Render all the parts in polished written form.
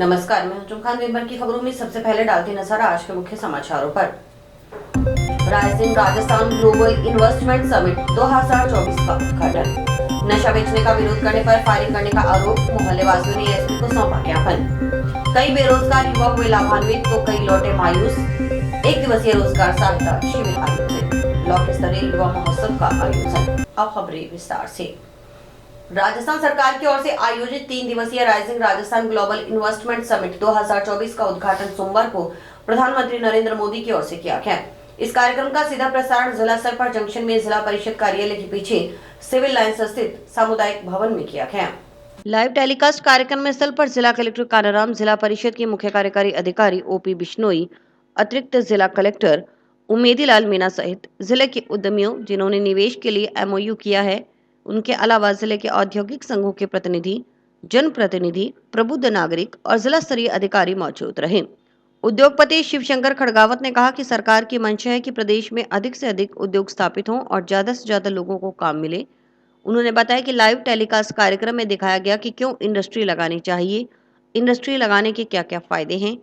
नमस्कार, मैं हूं खान। दिन भर की खबरों में सबसे पहले डालते नजर आज के मुख्य समाचारों पर। Rising Rajasthan global investment summit 2024 का उद्घाटन। नशा बेचने का विरोध करने पर फायरिंग करने का आरोप, मोहल्ले वासियों ने एसपी को सौंपा ज्ञापन। कई बेरोजगार युवा हुए लाभान्वित तो कई लौटे मायूस। एक दिवसीय रोजगार सहायता शिविर आयोजित। ब्लॉक स्तरीय युवा महोत्सव का आयोजन। अब खबरें विस्तार से। राजस्थान सरकार की ओर से आयोजित 3 दिवसीय rising Rajasthan global investment summit 2024 का उद्घाटन सोमवार को प्रधानमंत्री नरेंद्र मोदी की ओर से किया गया। इस कार्यक्रम का सीधा प्रसारण जिला स्तर पर जंक्शन में जिला परिषद कार्यालय के पीछे सिविल लाइंस स्थित सामुदायिक भवन में किया गया। लाइव टेलीकास्ट कार्यक्रम में स्थल पर जिला कलेक्टर कानाराम, जिला परिषद के मुख्य कार्यकारी अधिकारी ओपी बिश्नोई, अतिरिक्त जिला कलेक्टर उमेदीलाल मीणा सहित जिले के उद्यमियों जिन्होंने निवेश के लिए एमओयू किया है, उनके अलावा जिले के औद्योगिक संघों के प्रतिनिधि, जनप्रतिनिधि, प्रबुद्ध नागरिक और जिला स्तरीय अधिकारी मौजूद रहे। उद्योगपति शिवशंकर खड़गावत ने कहा कि सरकार की मंशा है कि प्रदेश में अधिक से अधिक उद्योग स्थापित हों और ज्यादा से ज्यादा लोगों को काम मिले। उन्होंने बताया कि लाइव टेलीकास्ट कार्यक्रम में दिखाया गया कि क्यों इंडस्ट्री लगानी चाहिए, इंडस्ट्री लगाने के क्या क्या फायदे हैं।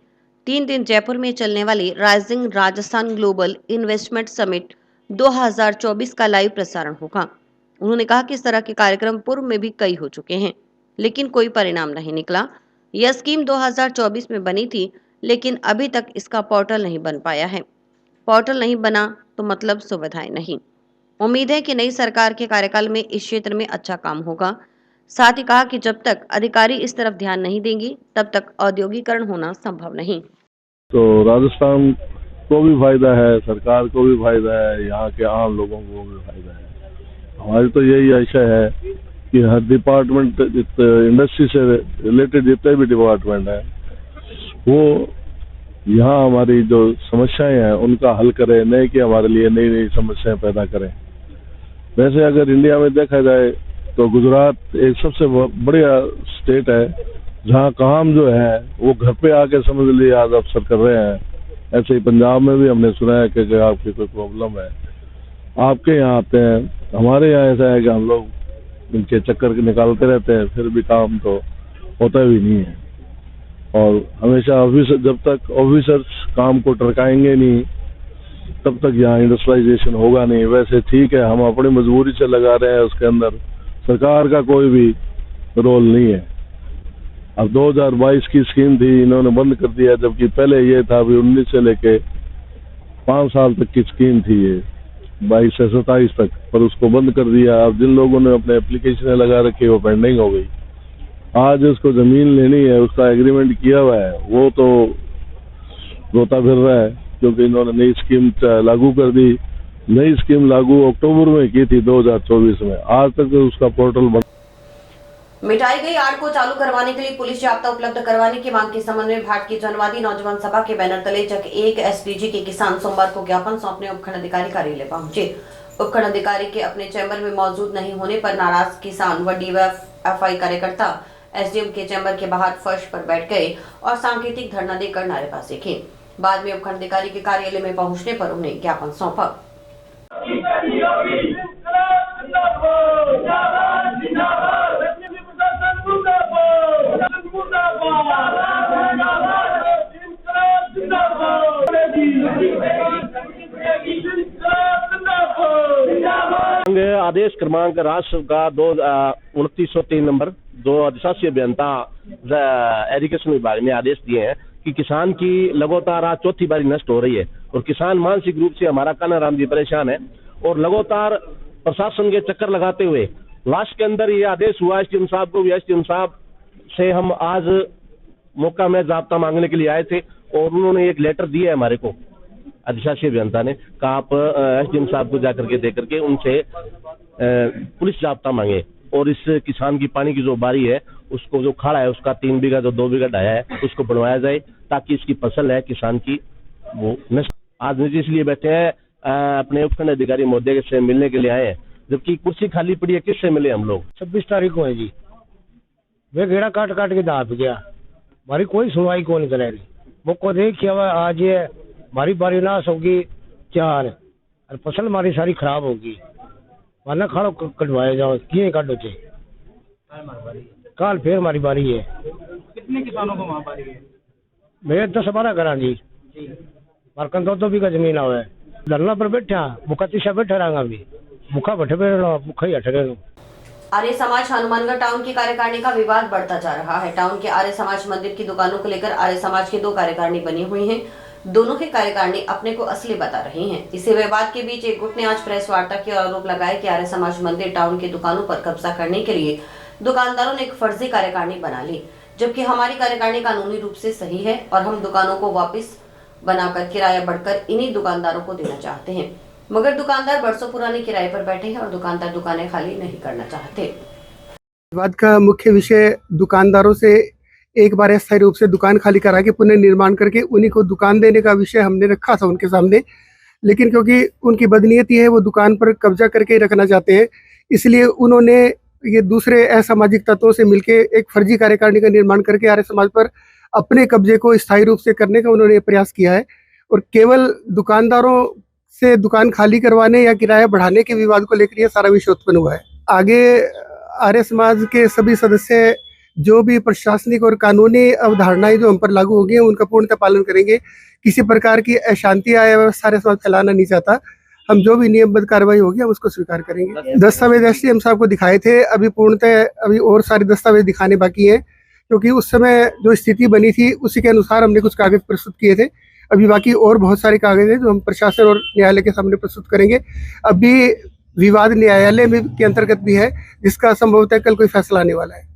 3 दिन जयपुर में चलने वाली rising Rajasthan global investment summit 2024 का लाइव प्रसारण होगा। उन्होंने कहा कि इस तरह के कार्यक्रम पूर्व में भी कई हो चुके हैं, लेकिन कोई परिणाम नहीं निकला। यह स्कीम 2024 में बनी थी, लेकिन अभी तक इसका पोर्टल नहीं बन पाया है। पोर्टल नहीं बना तो मतलब सुविधाएं नहीं। उम्मीद है कि नई सरकार के कार्यकाल में इस क्षेत्र में अच्छा काम होगा। साथ ही कहा कि जब तक अधिकारी इस तरफ ध्यान नहीं देंगे, तब तक औद्योगिकरण होना संभव नहीं। तो राजस्थान को भी फायदा है, सरकार को भी फायदा है, यहाँ के आम लोगों को भी फायदा है। हमारी तो यही आशा है कि हर डिपार्टमेंट, इंडस्ट्री से रिलेटेड जितने भी डिपार्टमेंट है, वो यहाँ हमारी जो समस्याएं हैं उनका हल करें, नहीं कि हमारे लिए नई नई समस्याएं पैदा करें। वैसे अगर इंडिया में देखा जाए तो गुजरात एक सबसे बढ़िया स्टेट है, जहाँ काम जो है वो घर पे आके समझ लिए आज अफसर कर रहे हैं। ऐसे ही पंजाब में भी हमने सुना है कि आपकी कोई प्रॉब्लम है, आपके यहाँ आते हैं। हमारे यहाँ ऐसा है कि हम लोग इनके चक्कर निकालते रहते हैं, फिर भी काम तो होता भी नहीं है। और हमेशा ऑफिसर, जब तक ऑफिसर्स काम को टरकाएंगे नहीं, तब तक यहाँ इंडस्ट्रियलाइजेशन होगा नहीं। वैसे ठीक है, हम अपनी मजबूरी से लगा रहे हैं, उसके अंदर सरकार का कोई भी रोल नहीं है। अब 2022 की स्कीम थी, इन्होंने बंद कर दिया, जबकि पहले ये था अभी 19 से लेके 5 साल तक की स्कीम थी ये, 22 से 27 तक, पर उसको बंद कर दिया। अब जिन लोगों ने अपने एप्लीकेशन लगा रखी वो पेंडिंग हो गई। आज उसको जमीन लेनी है, उसका एग्रीमेंट किया हुआ है, वो तो रोता फिर रहा है क्योंकि इन्होंने नई स्कीम लागू कर दी। नई स्कीम लागू अक्टूबर में की थी 2024 में, आज तक तो उसका पोर्टल बंद। मिटाई गई आड़ को चालू करवाने के लिए पुलिस जाब्ता उपलब्ध करवाने की मांग के संबंध में भारत की जनवादी नौजवान सभा के बैनर तले जग 1 एसडीजी के किसान सोमवार को ज्ञापन सौंपने उपखंड अधिकारी कार्यालय पहुंचे। उपखंड अधिकारी के अपने चैम्बर में मौजूद नहीं होने पर नाराज किसान व डीवाईएफआई कार्यकर्ता एसडीएम के चैम्बर के बाहर फर्श पर बैठ गए और सांकेतिक धरना देकर नारेबाजी की। बाद में उपखंड अधिकारी के कार्यालय में पहुंचने पर उन्हें ज्ञापन सौंपा। आदेश क्रमांक राष्ट्र का 2903 नंबर 2 अधिशासी अभियंता एजुकेशन विभाग ने आदेश दिए हैं कि किसान की लगातार आज चौथी बारी नष्ट हो रही है और किसान मानसिक रूप से हमारा कानाराम जी परेशान है और लगातार प्रशासन के चक्कर लगाते हुए लास्ट के अंदर ये आदेश हुआ एसडीएम साहब को भी। एसडीएम साहब से हम आज मौका में जाब्ता मांगने के लिए आए थे और उन्होंने एक लेटर दिया है हमारे को, अधिशासी अभियंता ने कहा आप एसडीएम साहब को जाकर के दे करके उनसे पुलिस जाब्ता मांगे और इस किसान की पानी की जो बारी है उसको, जो खाड़ा है उसका 3 बीघा जो 2 बीघा ढाया है उसको बनवाया जाए ताकि इसकी फसल है किसान की वो नष्ट। आज नीचे इसलिए बैठे हैं, अपने उपखंड अधिकारी महोदय से मिलने के लिए आए हैं, जबकि कुर्सी खाली पड़ी है। किससे मिले हम लोग? 26 तारीख को है जी। वे घेड़ा काट काट के दाप गया, हमारी कोई सुनवाई कौन करे रही। वो को देखिए आज ये हमारी बारी नाश होगी 4 और फसल हमारी सारी खराब होगी, वरना खाड़ो कटवाया जाओ किए काटो चे। कल फिर हमारी बारी है, कितने किसानों को वहाँ पारी है? मेरे 10-12 करा जी मारकन तो भी का जमीन आवे धरना पर बैठा भूखा तीसा बैठा रहा भी भूखा बैठे पे भूखा ही हटे गए। आर्य समाज हनुमानगढ़ टाउन की कार्यकारिणी का विवाद बढ़ता जा रहा है। टाउन के आर्य समाज मंदिर की दुकानों को लेकर आर्य समाज की 2 कार्यकारिणी बनी हुई हैं। दोनों की कार्यकारिणी अपने को असली बता रही हैं। इसी विवाद के बीच एक गुट ने आज प्रेस वार्ता किया और आरोप लगाया कि आर्य समाज मंदिर टाउन की दुकानों पर कब्जा करने के लिए दुकानदारों ने एक फर्जी कार्यकारिणी बना ली, जबकि हमारी कार्यकारिणी कानूनी रूप से सही है और हम दुकानों को वापस बनाकर किराया बढ़कर इन्हीं दुकानदारों को देना चाहते हैं, मगर दुकानदार बरसों पुराने किराए पर बैठे हैं और दुकानदार दुकानें खाली नहीं करना चाहते। विवाद का मुख्य विषय दुकानदारों से एक बार अस्थायी रूप से दुकान खाली करा के पुनर्निर्माण करके उन्हीं को दुकान देने का विषय हमने रखा था उनके सामने, लेकिन क्योंकि उनकी बदनीयती है, वो दुकान पर कब्जा करके रखना चाहते हैं, इसलिए उन्होंने ये दूसरे असामाजिक तत्वों से मिलके एक फर्जी कार्यकारिणी का निर्माण करके आर्य समाज पर अपने कब्जे को स्थायी रूप से करने का उन्होंने प्रयास किया है और केवल दुकानदारों से दुकान खाली करवाने या किराया बढ़ाने के विवाद को लेकर यह सारा विषय उत्पन्न हुआ है। आगे आर्य समाज के सभी सदस्य जो भी प्रशासनिक और कानूनी अवधारणाएं जो हम पर लागू होगी उनका पूर्णतः पालन करेंगे। किसी प्रकार की अशांति या व्यवस्था आर्य समाज फैलाना नहीं चाहता। हम जो भी नियमबद्ध कार्रवाई होगी हम उसको स्वीकार करेंगे। दस्तावेज एसडीएम साहब को दिखाए थे, अभी पूर्णतः अभी और सारे दस्तावेज दिखाने बाकी हैं, क्योंकि उस समय जो स्थिति बनी थी उसी के अनुसार हमने कुछ कागज प्रस्तुत किए थे। अभी बाकी और बहुत सारे कागज हैं जो हम प्रशासन और न्यायालय के सामने प्रस्तुत करेंगे। अभी विवाद न्यायालय में के अंतर्गत भी है, जिसका संभवतः कल कोई फैसला आने वाला है।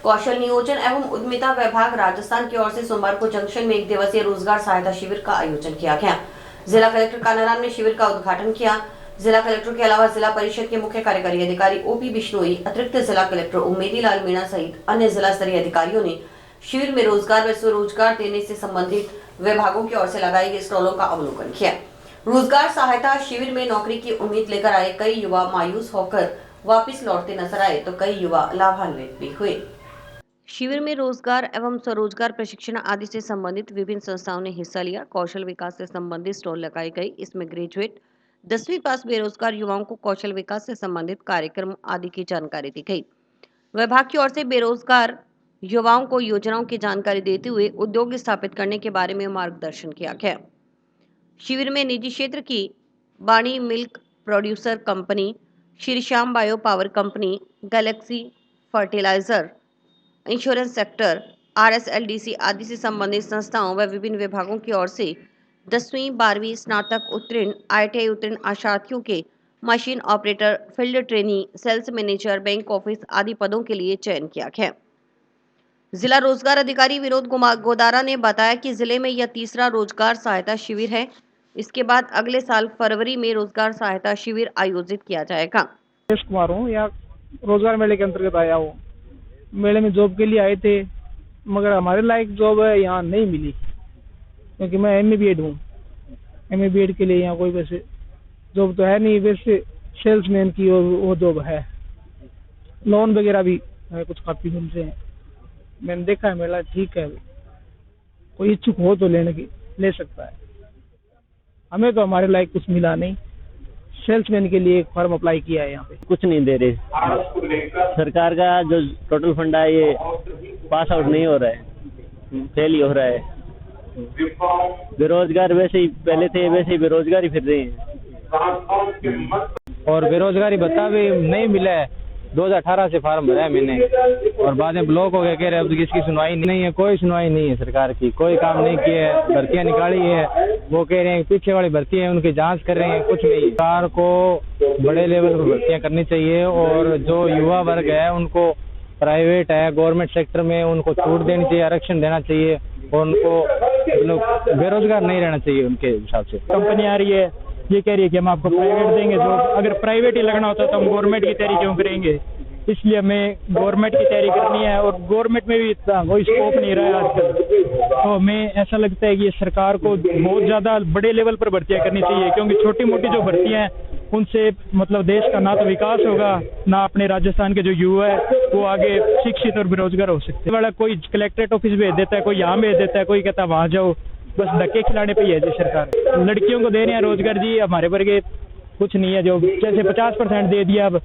कौशल नियोजन एवं उद्यमिता विभाग राजस्थान की ओर से सोमवार को जंक्शन में 1 दिवसीय रोजगार सहायता शिविर का आयोजन किया गया। जिला कलेक्टर कानाराम ने शिविर का उद्घाटन किया। जिला कलेक्टर के अलावा जिला परिषद के मुख्य कार्यकारी अधिकारी ओपी बिश्नोई, अतिरिक्त जिला कलेक्टर उमेदी लाल मीणा सहित अन्य जिला स्तरीय अधिकारियों ने शिविर में रोजगार व स्वरोजगार देने से संबंधित विभागों की ओर से लगाई गई स्टॉलों का अवलोकन किया। रोजगार सहायता शिविर में नौकरी की उम्मीद लेकर आए कई युवा मायूस होकर वापस लौटते नजर आए तो कई युवा लाभान्वित भी हुए। शिविर में रोजगार एवं स्वरोजगार प्रशिक्षण आदि से संबंधित विभिन्न संस्थाओं ने हिस्सा लिया। कौशल विकास से संबंधित स्टॉल लगाई गई। इसमें ग्रेजुएट 10वीं पास बेरोजगार युवाओं को कौशल विकास से संबंधित कार्यक्रम आदि की जानकारी दी गई। विभाग की ओर से बेरोजगार युवाओं को योजनाओं की जानकारी देते हुए उद्योग स्थापित करने के बारे में मार्गदर्शन किया गया। शिविर में निजी क्षेत्र की Bani milk producer company, Shri Shyam bio power company, Galaxy fertilizer, insurance sector, RSLDC आदि से संबंधित संस्थाओं व विभिन्न विभागों की ओर से 10वीं 12वीं स्नातक उत्तीर्ण, ITI उत्तीर्ण आशार्थियों के machine operator, field trainee, sales manager, bank office आदि पदों के लिए चयन किया गया। जिला रोजगार अधिकारी विनोद गोदारा ने बताया कि जिले में यह तीसरा रोजगार सहायता शिविर है। इसके बाद अगले साल फरवरी में रोजगार सहायता शिविर आयोजित किया जाएगा। कुमार हूँ, या रोजगार मेले के अंतर्गत आया हूँ। मेले में जॉब के लिए आए थे, मगर हमारे लायक जॉब है यहाँ नहीं मिली, क्योंकि मैं MA BEd हूँ। MA BEd के लिए यहाँ कोई वैसे जॉब तो है नहीं। वैसे सेल्समैन की वो जॉब है, लोन वगैरह भी है, कुछ काफी दिन से मैंने देखा है। मेला ठीक है, कोई इच्छुक हो तो ले सकता है। हमें तो हमारे लायक कुछ मिला नहीं। सेल्समैन के लिए एक फॉर्म अप्लाई किया है, यहाँ पे कुछ नहीं दे रहे। सरकार का जो टोटल फंड है ये पास आउट नहीं हो रहा है, फेल ही हो रहा है। बेरोजगार वैसे ही पहले थे, वैसे ही बेरोजगार ही फिर रहे हैं। और बेरोजगारी भत्ता भी नहीं मिला है। 2018 से फार्म भरा है मैंने, और बाद में ब्लॉक हो गया। कह रहे अब किसकी सुनवाई नहीं है, कोई सुनवाई नहीं है सरकार की, कोई काम नहीं किया है। भर्तियां निकाली है, वो कह रहे हैं पीछे वाली भर्ती है उनकी जांच कर रहे हैं, कुछ नहीं। सरकार को बड़े लेवल पर भर्तियां करनी चाहिए, और जो युवा वर्ग है उनको प्राइवेट है, गवर्नमेंट सेक्टर में उनको छूट देनी चाहिए, आरक्षण देना चाहिए, और उनको बेरोजगार नहीं रहना चाहिए। उनके हिसाब से कंपनी आ रही है, ये कह रही है कि हम आपको प्राइवेट देंगे। जो अगर प्राइवेट ही लगना होता तो हम गवर्नमेंट की तैयारी क्यों करेंगे? इसलिए हमें गवर्नमेंट की तैयारी करनी है, और गवर्नमेंट में भी इतना कोई स्कोप नहीं रहा है आजकल। तो हमें ऐसा लगता है कि ये सरकार को बहुत ज़्यादा बड़े लेवल पर भर्तियाँ करनी चाहिए, क्योंकि छोटी मोटी जो भर्तियाँ हैं उनसे मतलब देश का ना तो विकास होगा, ना अपने राजस्थान के जो युवा है वो आगे शिक्षित और बेरोजगार हो सकते हैं। वाला कोई कलेक्ट्रेट ऑफिस भेज देता है, कोई यहाँ भेज देता है, कोई कहता है वहाँ जाओ, बस धक्के खिलाने पे ही है जी सरकार। लड़कियों को दे रहे हैं रोजगार जी, हमारे वर्ग कुछ नहीं है। जो जैसे 50% दे दिया, अब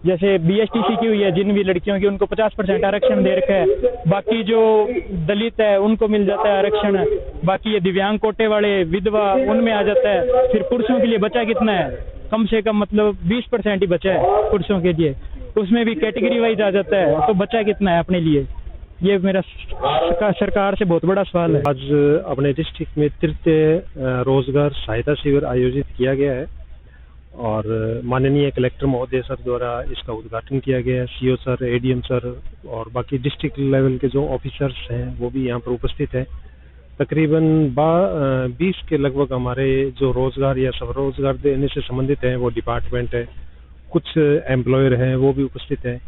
जैसे BSTC की हुई है जिन भी लड़कियों की, उनको 50% आरक्षण दे रखा है। बाकी जो दलित है उनको मिल जाता है आरक्षण। बाकी ये दिव्यांग कोटे वाले, विधवा, उनमें आ जाता है। फिर पुरुषों के लिए बचा कितना है, कम से कम मतलब 20% ही बचा है पुरुषों के लिए, उसमें भी कैटेगरी वाइज आ जाता है, तो बचा कितना है अपने लिए। ये मेरा सरकार से बहुत बड़ा सवाल है। आज अपने डिस्ट्रिक्ट में तृतीय रोजगार सहायता शिविर आयोजित किया गया है और माननीय कलेक्टर महोदय सर द्वारा इसका उद्घाटन किया गया है। CO सर, ADM सर और बाकी डिस्ट्रिक्ट लेवल के जो ऑफिसर्स हैं वो भी यहाँ पर उपस्थित है। तकरीबन 20 के लगभग हमारे जो रोजगार या स्वरोजगार देने से संबंधित हैं वो डिपार्टमेंट है, कुछ एम्प्लॉयर हैं वो भी उपस्थित है।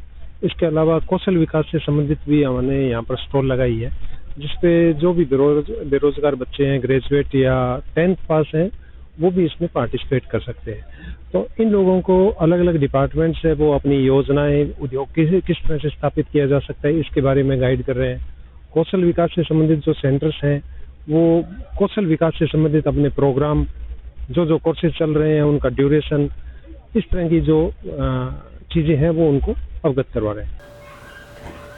इसके अलावा कौशल विकास से संबंधित भी हमने यहाँ पर स्टॉल लगाई है, जिसपे जो भी बेरोजगार बच्चे हैं, ग्रेजुएट या 10th पास हैं, वो भी इसमें पार्टिसिपेट कर सकते हैं। तो इन लोगों को अलग अलग डिपार्टमेंट से वो अपनी योजनाएं, उद्योग किस तरह से स्थापित किया जा सकता है इसके बारे में गाइड कर रहे हैं। कौशल विकास से संबंधित जो सेंटर्स हैं वो कौशल विकास से संबंधित अपने प्रोग्राम, जो कोर्सेज चल रहे हैं उनका ड्यूरेशन, इस तरह की जो चीजें हैं वो उनको अवगत करवा रहे हैं।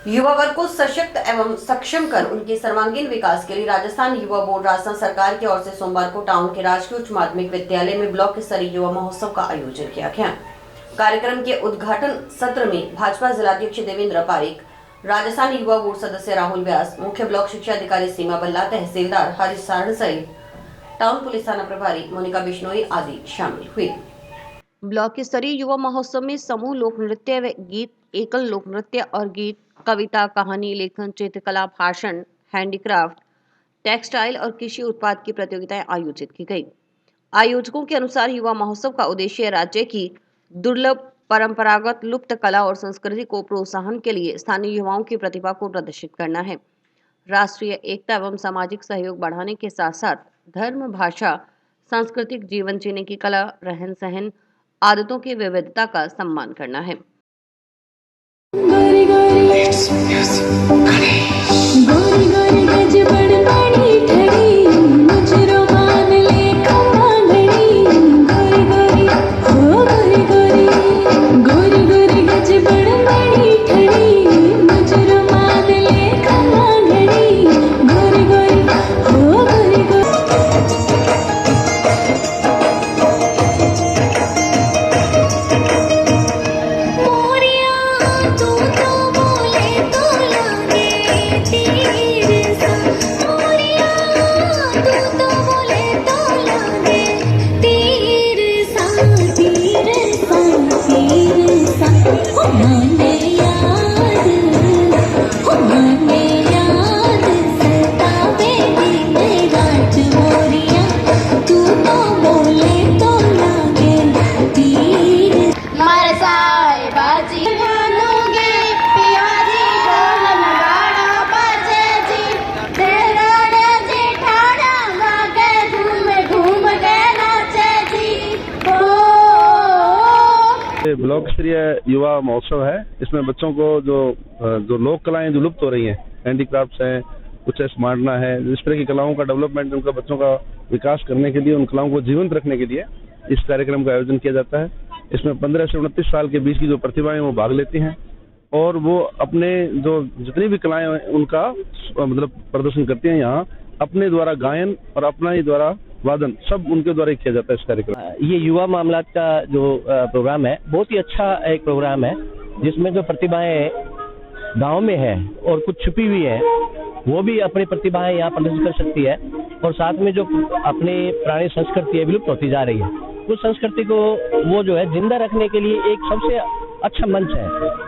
युवा वर्ग को सशक्त एवं सक्षम कर उनके सर्वांगीण विकास के लिए राजस्थान युवा बोर्ड राजस्थान सरकार की ओर से सोमवार को टाउन के राजकीय उच्च माध्यमिक विद्यालय में ब्लॉक स्तरीय युवा महोत्सव का आयोजन किया गया। कार्यक्रम के उद्घाटन सत्र में भाजपा जिलाध्यक्ष देवेंद्र पारिक, राजस्थान युवा बोर्ड सदस्य राहुल व्यास, मुख्य ब्लॉक शिक्षा अधिकारी सीमा बल्ला, तहसीलदार हरीश सारण सहित टाउन पुलिस थाना प्रभारी मोनिका बिश्नोई आदि शामिल हुए। ब्लॉक स्तरीय युवा महोत्सव में समूह लोक नृत्य व गीत, एकल लोक नृत्य और गीत, कविता, कहानी, लेखन, चित्रकला, भाषण, हैंडीक्राफ्ट, टेक्सटाइल और कृषि उत्पाद की प्रतियोगिताएं आयोजित की गई। आयोजकों के अनुसार युवा महोत्सव का उद्देश्य राज्य की दुर्लभ परंपरागत लुप्त कला और संस्कृति को प्रोत्साहन के लिए स्थानीय युवाओं की प्रतिभा को प्रदर्शित करना है। राष्ट्रीय एकता एवं सामाजिक सहयोग बढ़ाने के साथ साथ धर्म, भाषा, सांस्कृतिक जीवन जीने की कला, रहन सहन, आदतों की विविधता का सम्मान करना है। ब्लॉक स्तरीय युवा महोत्सव है। इसमें बच्चों को जो लोक कलाएं जो लुप्त हो रही हैं, हैंडीक्राफ्ट्स हैं, कुछ स्मार्टना है, इस तरह की कलाओं का डेवलपमेंट, उनका बच्चों का विकास करने के लिए, उन कलाओं को जीवंत रखने के लिए इस कार्यक्रम का आयोजन किया जाता है। इसमें 15 से 29 साल के बीच की जो प्रतिभाएं वो भाग लेती हैं और वो अपने जो जितनी भी कलाएं उनका मतलब प्रदर्शन करती हैं। यहाँ अपने द्वारा गायन और अपना ही द्वारा वादन सब उनके द्वारा ही किया जाता है। इस कार्यक्रम ये युवा मामला का जो प्रोग्राम है बहुत ही अच्छा एक प्रोग्राम है, जिसमें जो प्रतिभाएं गांव में है और कुछ छुपी हुई है वो भी अपनी प्रतिभाएं यहाँ प्रदर्शित कर सकती है। और साथ में जो अपनी पुरानी संस्कृति है विलुप्त होती जा रही है, उस संस्कृति को वो जो है जिंदा रखने के लिए एक सबसे अच्छा मंच है।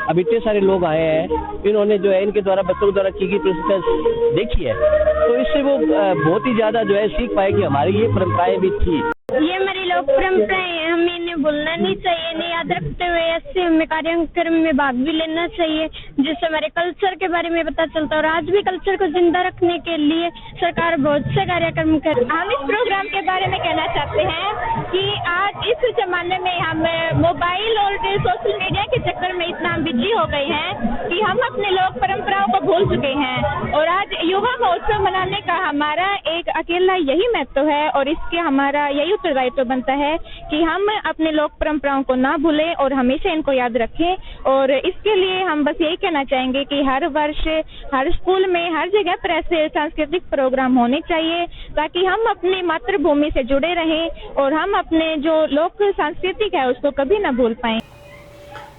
अब इतने सारे लोग आए हैं, इन्होंने जो है इनके द्वारा बच्चों द्वारा की गई प्रस्तुति देखी है, तो इससे वो बहुत ही ज्यादा जो है सीख पाए कि हमारी ये परंपराएं भी थी। ये हमारी लोक परंपराएं हैं, हमें इन्हें भूलना नहीं चाहिए, इन्हें याद रखते हुए ऐसे हमें कार्यक्रम में भाग भी लेना चाहिए, जिससे हमारे कल्चर के बारे में पता चलता है। और आज भी कल्चर को जिंदा रखने के लिए सरकार बहुत से कार्यक्रम कर। हम इस प्रोग्राम के बारे में कहना चाहते हैं कि आज इस जमाने में हम मोबाइल और के सोशल मीडिया के चक्कर में इतना बिजी हो गए हैं कि हम अपने लोक परंपराओं को भूल चुके हैं। और आज युवा महोत्सव मनाने का हमारा एक अकेला यही महत्व है और इसके हमारा यही उत्तरदायित्व बनता है कि हम अपने लोक परंपराओं को ना भूलें और हमेशा इनको याद रखें। और इसके लिए हम बस यही कहना चाहेंगे कि हर वर्ष हर स्कूल में हर जगह पर ऐसे सांस्कृतिक प्रोग्राम होने चाहिए ताकि हम अपनी मातृभूमि से जुड़े रहें और हम अपने जो लोक सांस्कृतिक है उसको कभी ना भूल पाएं।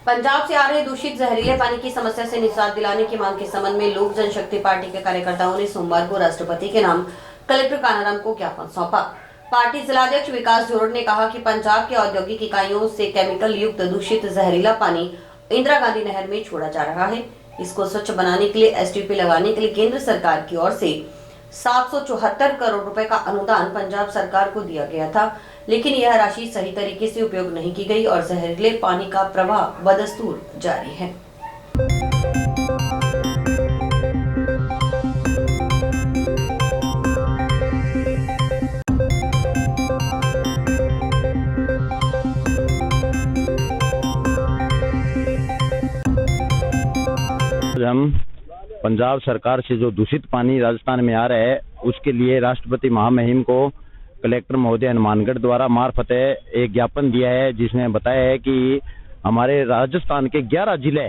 पंजाब से आ रहे दूषित जहरीले पानी की समस्या से निजात दिलाने की मांग के संबंध में लोक जनशक्ति पार्टी के कार्यकर्ताओं ने सोमवार को राष्ट्रपति के नाम कलेक्टर कानाराम को ज्ञापन सौंपा। पार्टी जिलाध्यक्ष विकास जोड़ ने कहा कि पंजाब के औद्योगिक इकाइयों से केमिकल युक्त दूषित जहरीला पानी इंदिरा गांधी नहर में छोड़ा जा रहा है। इसको स्वच्छ बनाने के लिए एसटीपी लगाने के लिए केंद्र सरकार की ओर से 774 करोड़ रुपए का अनुदान पंजाब सरकार को दिया गया था, लेकिन यह राशि सही तरीके से उपयोग नहीं की गई और जहरीले पानी का प्रवाह बदस्तूर जारी है। हम पंजाब सरकार से जो दूषित पानी राजस्थान में आ रहा है उसके लिए राष्ट्रपति महामहिम को कलेक्टर महोदय हनुमानगढ़ द्वारा मार्फत एक ज्ञापन दिया है, जिसमें बताया है कि हमारे राजस्थान के 11 जिले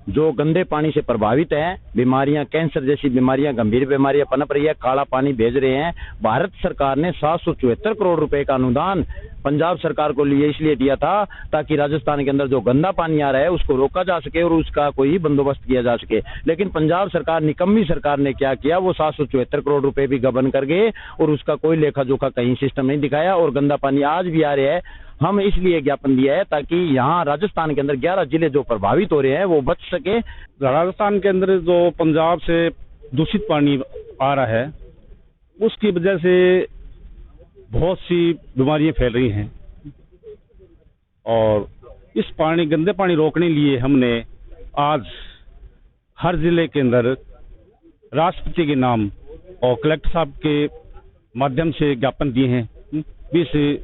जो गंदे पानी से प्रभावित हैं, बीमारियां कैंसर जैसी बीमारियां गंभीर बीमारियां पनप रही है, काला पानी भेज रहे हैं। भारत सरकार ने 774 करोड़ रुपए का अनुदान पंजाब सरकार को लिए इसलिए दिया था ताकि राजस्थान के अंदर जो गंदा पानी आ रहा है उसको रोका जा सके और उसका कोई बंदोबस्त किया जा सके। लेकिन पंजाब सरकार, निकम्मी सरकार ने क्या किया, वो 774 करोड़ रुपए भी गबन कर गए और उसका कोई लेखा जोखा कहीं सिस्टम नहीं दिखाया और गंदा पानी आज भी आ रहा है। हम इसलिए ज्ञापन दिया है ताकि यहाँ राजस्थान के अंदर 11 जिले जो प्रभावित हो रहे हैं वो बच सके। राजस्थान के अंदर जो पंजाब से दूषित पानी आ रहा है उसकी वजह से बहुत सी बीमारियां फैल रही हैं और इस गंदे पानी रोकने लिए हमने आज हर जिले के अंदर राष्ट्रपति के नाम और कलेक्टर साहब के माध्यम से ज्ञापन दिए हैं कि इस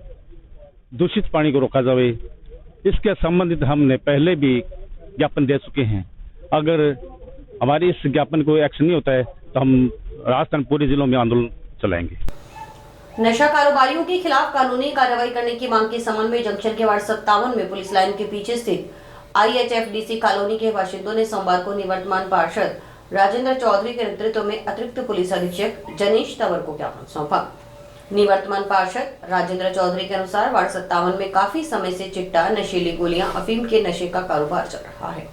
दूषित पानी को रोका जाए। इसके संबंधित हमने पहले भी ज्ञापन दे चुके हैं। अगर हमारे इस ज्ञापन को एक्शन नहीं होता है तो हम राजस्थान पूरे जिलों में आंदोलन चलाएंगे। नशा कारोबारियों के खिलाफ कानूनी कार्रवाई करने की मांग के संबंध में जंक्शन के वार्ड 57 में पुलिस लाइन के पीछे स्थित IHFDC कॉलोनी के बाशिंदों ने सोमवार को निवर्तमान पार्षद राजेंद्र चौधरी के नेतृत्व में अतिरिक्त पुलिस अधीक्षक जनीश तंवर को ज्ञापन सौंपा। निवर्तमान पार्षद राजेंद्र चौधरी के अनुसार वार्ड 57 में काफी समय से चिट्टा, नशीली गोलियां, अफीम के नशे का कारोबार चल रहा है।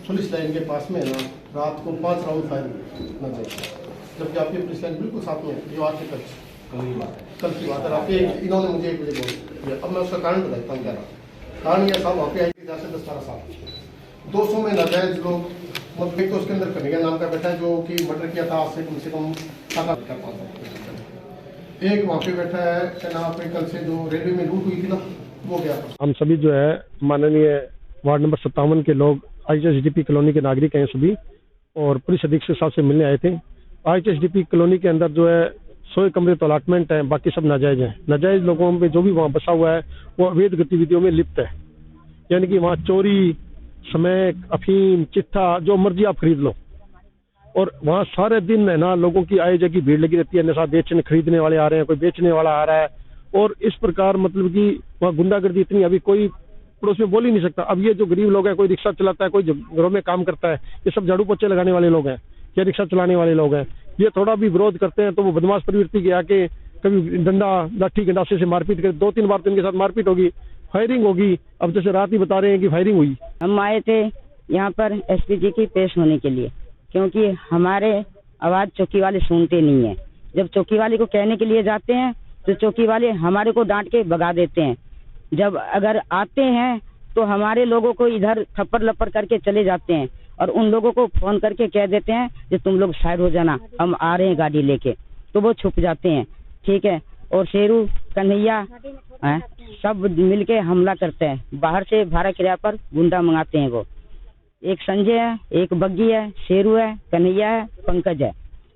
पुलिस लाइन के पास में ना रात को 5 राउंड फायर नजर, जबकि आपकी पुलिस लाइन बिल्कुल साथ में जो आपके कल की बात है। आपके इन्होंने मुझे 1 बजे बोल, अब मैं उसका कारण बताता हूँ। क्या कारण यह साहब, वहाँ पे आई थी 10-12 साल 200 में नाजायज लोग मतलब एक तो उसके अंदर कन्हैया नाम का बैठा है जो कि मर्डर किया था, आज से कम 7-8 का 5 एक वहाँ पे बैठा है क्या नाम पे कल से जो रेलवे में लूट हुई थी ना, वो गया। हम सभी जो है माननीय वार्ड नंबर 57 के लोग IHSDP कॉलोनी के नागरिक हैं सभी, और पुलिस अधीक्षक साहब से मिलने आए थे। IHSDP कॉलोनी के अंदर जो है 100 कमरे तो अलाटमेंट है, बाकी सब नाजायज हैं। नाजायज लोगों में जो भी वहाँ बसा हुआ है वो अवैध गतिविधियों में लिप्त है, यानी कि वहाँ चोरी, स्मैक, अफीम, चिट्ठा, जो मर्जी आप खरीद लो। और वहाँ सारे दिन है ना लोगों की आए जगह भीड़ लगी रहती है, नशा बेचने खरीदने वाले आ रहे हैं, कोई बेचने वाला आ रहा है, और इस प्रकार मतलब कि वहाँ गुंडागर्दी इतनी, अभी कोई पड़ोस में बोल ही नहीं सकता। अब ये जो गरीब लोग हैं, कोई रिक्शा चलाता है, कोई घरों में काम करता है, ये सब झाड़ू पोछे लगाने वाले लोग हैं या रिक्शा चलाने वाले लोग हैं। ये थोड़ा भी विरोध करते हैं तो वो बदमाश प्रवृत्ति के आके कभी डंडा, लाठी, गंडासे से मारपीट कर 2-3 बार तो इनके साथ मारपीट होगी, फायरिंग होगी। अब जैसे रात ही बता रहे हैं कि फायरिंग हुई। हम आए थे यहाँ पर SPG की पेश होने के लिए, क्योंकि हमारे आवाज चौकी वाले सुनते नहीं है। जब चौकी वाले को कहने के लिए जाते हैं तो चौकी वाले हमारे को डांट के भगा देते हैं। जब अगर आते हैं तो हमारे लोगों को इधर थप्पड़ लप्पड़ करके चले जाते हैं और उन लोगों को फोन करके कह देते हैं कि तुम लोग साइड हो जाना, हम आ रहे हैं गाड़ी लेके, तो वो छुप जाते हैं। ठीक है, और शेरू, कन्हैया सब मिलके हमला करते हैं। बाहर से भाड़ा किराया पर गुंडा मंगाते हैं वो। एक संजय है, एक बग्गी है, शेरू है, कन्हैया है, पंकज है।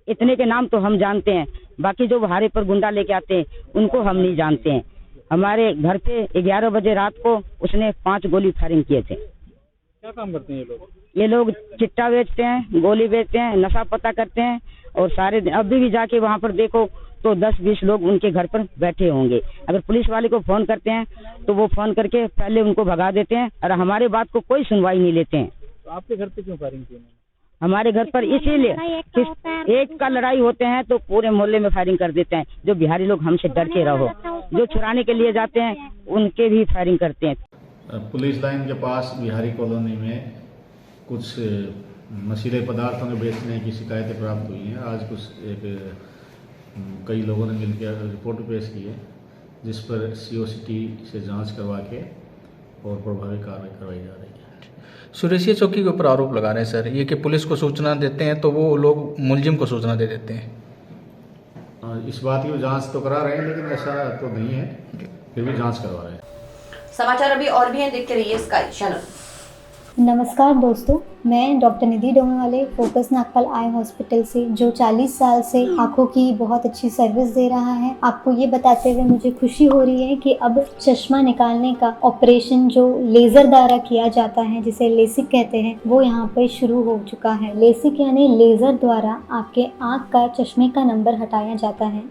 इतने के नाम तो हम जानते हैं, बाकी जो भारे पर गुंडा लेके आते हैं उनको हम नहीं जानते हैं। हमारे घर पे 11 बजे रात को उसने 5 गोली फायरिंग किए थे। क्या काम करते हैं ये लोग? ये लोग चिट्टा बेचते हैं, गोली बेचते हैं, नशा पता करते हैं और सारे दिन अभी भी जाके वहाँ पर देखो तो 10-20 लोग उनके घर पर बैठे होंगे। अगर पुलिस वाले को फोन करते हैं तो वो फोन करके पहले उनको भगा देते हैं और हमारे बात को कोई सुनवाई नहीं लेते हैं। तो आपके घर पे क्यों फायरिंग की? हमारे घर पर इसीलिए एक का लड़ाई होते हैं तो पूरे मोहल्ले में फायरिंग कर देते हैं। जो बिहारी लोग हमसे डर के रहो, जो चुराने के लिए जाते हैं उनके भी फायरिंग करते हैं। पुलिस लाइन के पास बिहारी कॉलोनी में कुछ नशीले पदार्थों के बेचने की शिकायतें प्राप्त हुई हैं। आज कई लोगों ने मिलकर रिपोर्ट पेश की है, जिस पर COCT से जांच करवा के और प्रभावी कार्रवाई करवाई जा रही है। सुरेशिया चौकी के ऊपर आरोप लगा रहे हैं सर ये कि पुलिस को सूचना देते हैं तो वो लोग मुलजिम को सूचना दे देते हैं। इस बात की जांच तो करा रहे हैं, लेकिन ऐसा तो नहीं है, फिर भी जांच करवा रहे हैं। समाचार अभी और भी हैं, देखते रहिए स्काई चैनल। नमस्कार दोस्तों, मैं डॉक्टर निधि डोंगरवाले फोकस नागपाल आई हॉस्पिटल से, जो 40 साल से आंखों की बहुत अच्छी सर्विस दे रहा है। आपको ये बताते हुए मुझे खुशी हो रही है कि अब चश्मा निकालने का ऑपरेशन जो लेज़र द्वारा किया जाता है, जिसे लेसिक कहते हैं, वो यहाँ पर शुरू हो चुका है। लेसिक यानी लेज़र द्वारा आपके आँख का चश्मे का नंबर हटाया जाता है।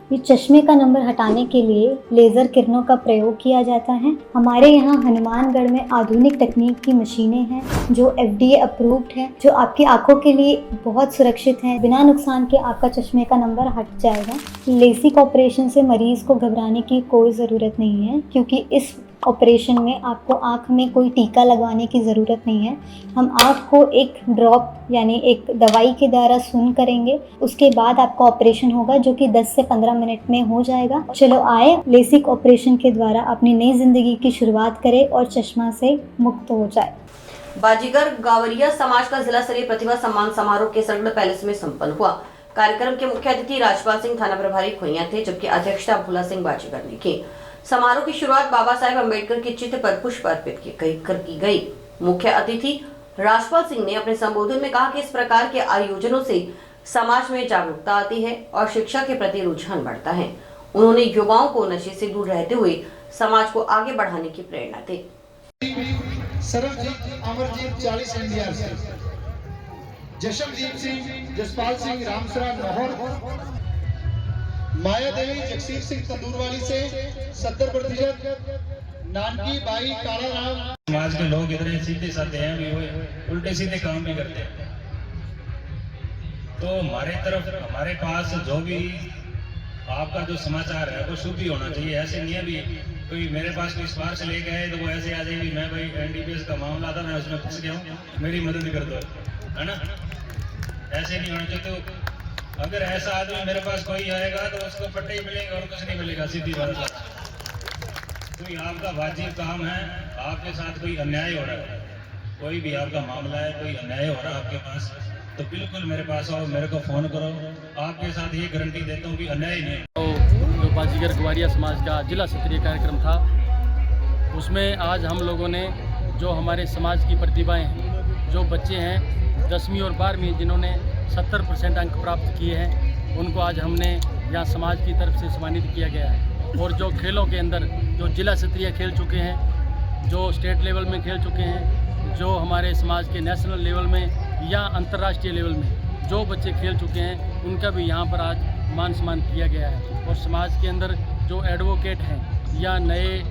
ये चश्मे का नंबर हटाने के लिए लेज़र किरणों का प्रयोग किया जाता है। हमारे यहाँ हनुमानगढ़ में आधुनिक तकनीक की मशीनें हैं जो FDA अप्रूव्ड है, जो आपकी आंखों के लिए बहुत सुरक्षित है। बिना नुकसान के आपका चश्मे का नंबर हट जाएगा। लेसिक ऑपरेशन से मरीज़ को घबराने की कोई ज़रूरत नहीं है, क्योंकि इस ऑपरेशन में आपको आँख में कोई टीका लगवाने की ज़रूरत नहीं है। हम आँख को एक ड्रॉप यानी एक दवाई के द्वारा सून करेंगे, उसके बाद आपका ऑपरेशन होगा, जो कि 10 से 15 मिनट में हो जाएगा। चलो आए लेसिक ऑपरेशन के द्वारा अपनी नई जिंदगी की शुरुआत करें और चश्मा से मुक्त हो जाए। बाजीगर गावरिया समाज का जिला स्तरीय प्रतिभा सम्मान समारोह केसरगढ़ पैलेस में संपन्न हुआ। कार्यक्रम के मुख्य अतिथि राजपाल सिंह थाना प्रभारी खोइया थे, जबकि अध्यक्षता भोला सिंह बाजीगर ने की। समारोह की शुरुआत बाबा साहेब अम्बेडकर के चित्र पर पुष्प अर्पित की गई। मुख्य अतिथि राजपाल सिंह ने अपने संबोधन में कहा कि इस प्रकार के आयोजनों से समाज में जागरूकता आती है और शिक्षा के प्रति रुझान बढ़ता है। उन्होंने युवाओं को नशे से दूर रहते हुए समाज को आगे बढ़ाने की प्रेरणा दी। सरबजीत अमरजीत 40 NDR से, जशनदीप सिंह, जसपाल सिंह रामसरा लाहौर, माया देवी जगसीर सिंह तंदूरवाली से 70%, नानकी बाई काला राम। समाज के लोग इतने सीधे साधे हैं भी वो उल्टे सीधे काम भी करते हैं। तो हमारे पास जो भी आपका जो समाचार है वो शुभ ही होना चाहिए। ऐसे नहीं है भी कोई मेरे पास कोई सिफारिश लेके आए तो वो ऐसे आ जाए भी मैं भाई NDPS का मामला था, मैं उसमें फंस गया हूँ, मेरी मदद कर दो, है ना। ऐसे नहीं होना चाहिए। तो अगर ऐसा आदमी मेरे पास कोई आएगा तो उसको पट्टे ही मिलेंगे और कुछ नहीं मिलेगा, सीधी बात है। कोई आपका वाजिब काम है, आपके साथ कोई अन्याय हो रहा है, कोई भी आपका मामला है, कोई अन्याय हो रहा है आपके पास, तो बिल्कुल मेरे पास आओ, मेरे को फ़ोन करो। आपके साथ ये गारंटी देता हूँ कि अन्याय नहीं। तो जो बाजीगर ग्वारिया समाज का जिला स्तरीय कार्यक्रम था, उसमें आज हम लोगों ने जो हमारे समाज की प्रतिभाएं हैं, जो बच्चे हैं 10वीं और 12वीं जिन्होंने 70% अंक प्राप्त किए हैं, उनको आज हमने यहाँ समाज की तरफ से सम्मानित किया गया है। और जो खेलों के अंदर जो जिला स्तरीय खेल चुके हैं, जो स्टेट लेवल में खेल चुके हैं, जो हमारे समाज के नेशनल लेवल में या अंतर्राष्ट्रीय लेवल में जो बच्चे खेल चुके हैं, उनका भी यहाँ पर आज मान सम्मान किया गया है। और समाज के अंदर जो एडवोकेट हैं या नए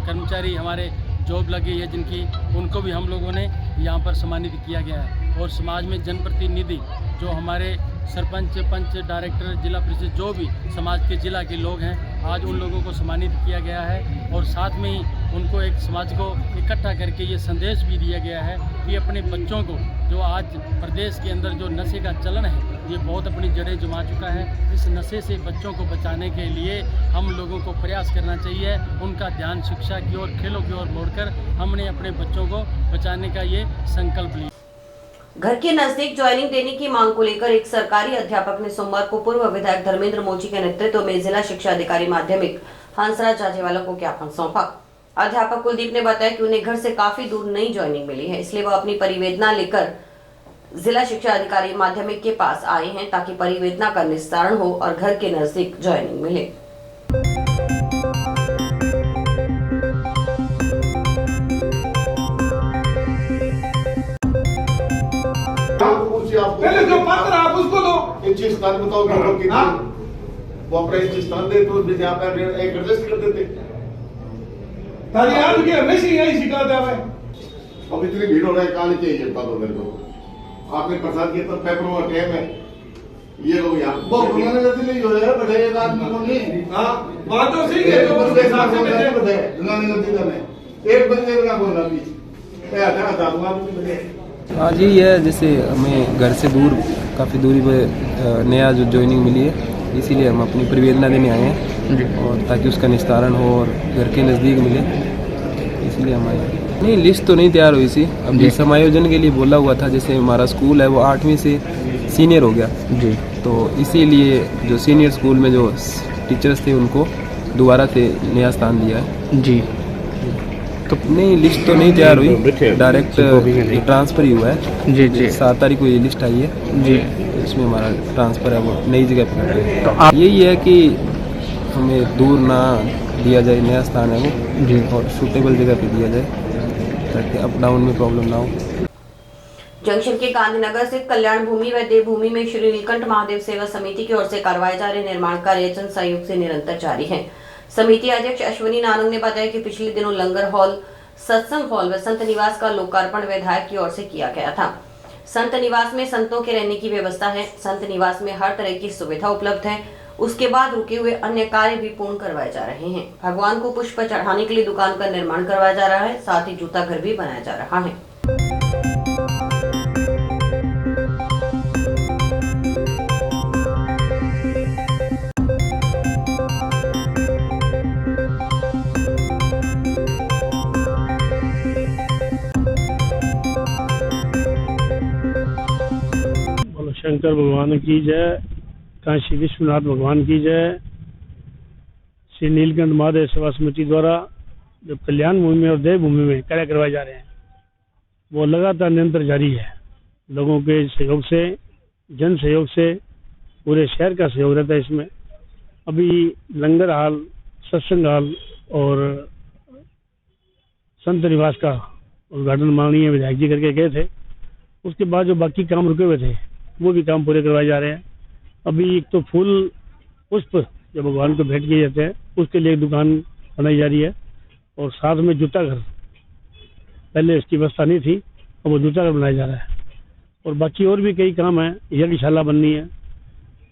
कर्मचारी हमारे जॉब लगी है जिनकी, उनको भी हम लोगों ने यहाँ पर सम्मानित किया गया है। और समाज में जनप्रतिनिधि जो हमारे सरपंच, पंच, डायरेक्टर, जिला परिषद, जो भी समाज के जिला के लोग हैं, आज उन लोगों को सम्मानित किया गया है। और साथ में ही उनको एक समाज को इकट्ठा करके ये संदेश भी दिया गया है कि अपने बच्चों को, जो आज प्रदेश के अंदर जो नशे का चलन है ये बहुत अपनी जड़ें जमा चुका है, इस नशे से बच्चों को बचाने के लिए हम लोगों को प्रयास करना चाहिए। उनका ध्यान शिक्षा की ओर, खेलों की ओर मोड़कर हमने अपने बच्चों को बचाने का ये संकल्प लिया। घर के नजदीक ज्वाइनिंग देने की मांग को लेकर एक सरकारी अध्यापक ने सोमवार को पूर्व विधायक धर्मेंद्र मोची के नेतृत्व में जिला शिक्षा अधिकारी माध्यमिक हंसराज जाजेवाला को ज्ञापन सौंपा। अध्यापक कुलदीप ने बताया कि उन्हें घर से काफी दूर नई ज्वाइनिंग मिली है, इसलिए वह अपनी परिवेदना लेकर जिला शिक्षा अधिकारी माध्यमिक के पास आए हैं ताकि परिवेदना का निस्तारण हो और घर के नजदीक ज्वाइनिंग मिले। पहले जो पत्र आप उसको दो, इंची स्थान बताओ कि वो अपना इंची स्थान दे तो यहाँ पर एक एडजस्ट कर देते। ताकि आपकी हमेशा यही शिकायत है। अब इतनी भीड़ हो रहा है, कहाँ नहीं चाहिए बता दो मेरे को। आपने प्रसाद किया तो पेपरों का टाइम है, ये लोग यहाँ वो बुलाने गलती नहीं हो रहा है, बढ़े एक आदमी को नहीं। हाँ बात तो सही है, जो उसके हिसाब से बढ़े बुलाने गलती करने एक बंदे का बोलना भी आज यही है, जैसे हमें घर से दूर काफ़ी दूरी पे नया जो ज्वाइनिंग मिली है, इसीलिए हम अपनी परिवेदना देने आए हैं और ताकि उसका निस्तारण हो और घर के नज़दीक मिले, इसलिए हम आए। नहीं, लिस्ट तो नहीं तैयार हुई थी, अभी समायोजन के लिए बोला हुआ था। जैसे हमारा स्कूल है वो 8वीं से सीनियर हो गया जी, तो इसीलिए जो सीनियर स्कूल में जो टीचर्स थे उनको दोबारा से नया स्थान दिया है जी। तो नहीं, लिस्ट तो नहीं तैयार हुई, डायरेक्ट ट्रांसफ़र ही हुआ है जी जी। 7 तारीख को ये लिस्ट आई है जी, इसमें हमारा ट्रांसफ़र है वो नई जगह पर। तो यही है कि हमें दूर ना दिया जाए, नया स्थान है वो जी, और सूटेबल जगह पे दिया जाए ताकि अप डाउन में प्रॉब्लम ना हो। जंक्शन के गांधीनगर स्थित कल्याण भूमि व देवभूमि में श्री नीलकंठ महादेव सेवा समिति की ओर से करवाए जा रहे निर्माण कार्य जन सहयोग से निरंतर जारी है। समिति अध्यक्ष अश्विनी नानंग ने बताया कि पिछले दिनों लंगर हॉल, सत्संग हॉल व संत निवास का लोकार्पण विधायक की ओर से किया गया था। संत निवास में संतों के रहने की व्यवस्था है, संत निवास में हर तरह की सुविधा उपलब्ध है। उसके बाद रुके हुए अन्य कार्य भी पूर्ण करवाए जा रहे हैं। भगवान को पुष्प चढ़ाने के लिए दुकान का निर्माण करवाया जा रहा है, साथ ही जूता घर भी बनाया जा रहा है। शंकर भगवान की जय, काशी विश्वनाथ भगवान की जय। श्री नीलकंठ महादेव सेवा समिति द्वारा जो कल्याण भूमि में और देवभूमि में कार्य करवाए जा रहे हैं वो लगातार निरंतर जारी है। लोगों के सहयोग से, जन सहयोग से, पूरे शहर का सहयोग रहता है इसमें। अभी लंगर हाल, सत्संग हाल और संत निवास का उद्घाटन माननीय विधायक जी करके गए थे। उसके बाद जो बाकी काम रुके हुए थे वो भी काम पूरे करवाए जा रहे हैं। अभी एक तो फूल पुष्प जो भगवान को भेंट किए जाते हैं उसके लिए एक दुकान बनाई जा रही है, और साथ में जूता घर, पहले इसकी व्यवस्था नहीं थी, अब वो जूता घर बनाया जा रहा है। और बाकी और भी कई काम हैं, यज्ञशाला बननी है,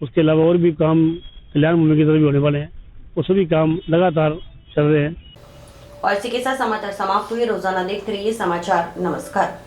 उसके अलावा और भी काम कल्याण भूमि की तरफ भी होने वाले हैं। वो सभी काम लगातार चल रहे हैं। और इसी के साथ समाचार समाप्त हुए। रोजाना देखते रहिए समाचार। नमस्कार।